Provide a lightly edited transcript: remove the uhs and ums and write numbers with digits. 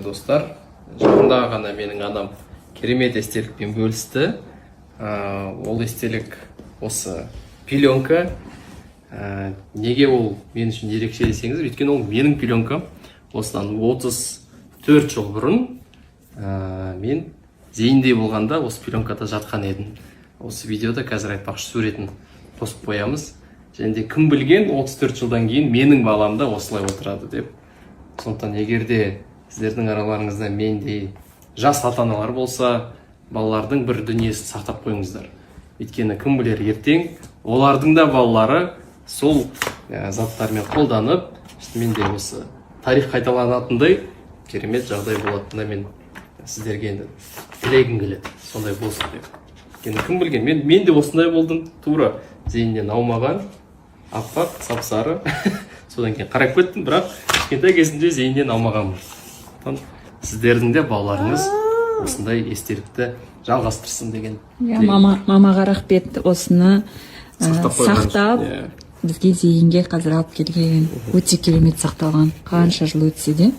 достар, жақында ғана менің анам керемет естелікпен бөлісті. Ол естелік осы пеленка. Неге ол мен үшін ерекше десеңіз, өйткені ол менің пеленкам. Осыдан 34 жыл бұрын мен зейінде болғанда осы пеленкада жатқан едім. Осы видеода қазір айтпақшы суретін қосып қоямыз. Және де кім білген 34 жылдан кейін менің балам да осылай отырады деп. Сондықтан егерде сіздердің араларыңызда мендей жас ата-аналар болса, балалардың бір дүниесін сақтап қойыңыздар. Өйткені кім білер ертең олардың да балалары сол заттармен қолданып, менде осы тарих қайталанатындай керемет жағдай болатынына мен сіздерге енді тілегім келеді, сондай болсын деп. Өйткені кім білген, мен де осындай болдым, тура зейіннен аумаған, аппақ, сап-сары. Содан кейін қарап кеттім, бірақ кішкентай кезімде зейіннен алмағанмын. Сіздердің де балаларыңыз осындай естелікті жалғастырсын деген. Мамаға рахмет, осыны сақтап бізге зейінге қазір алып келген. Өте керемет сақталған. Қанша жыл өтсе де.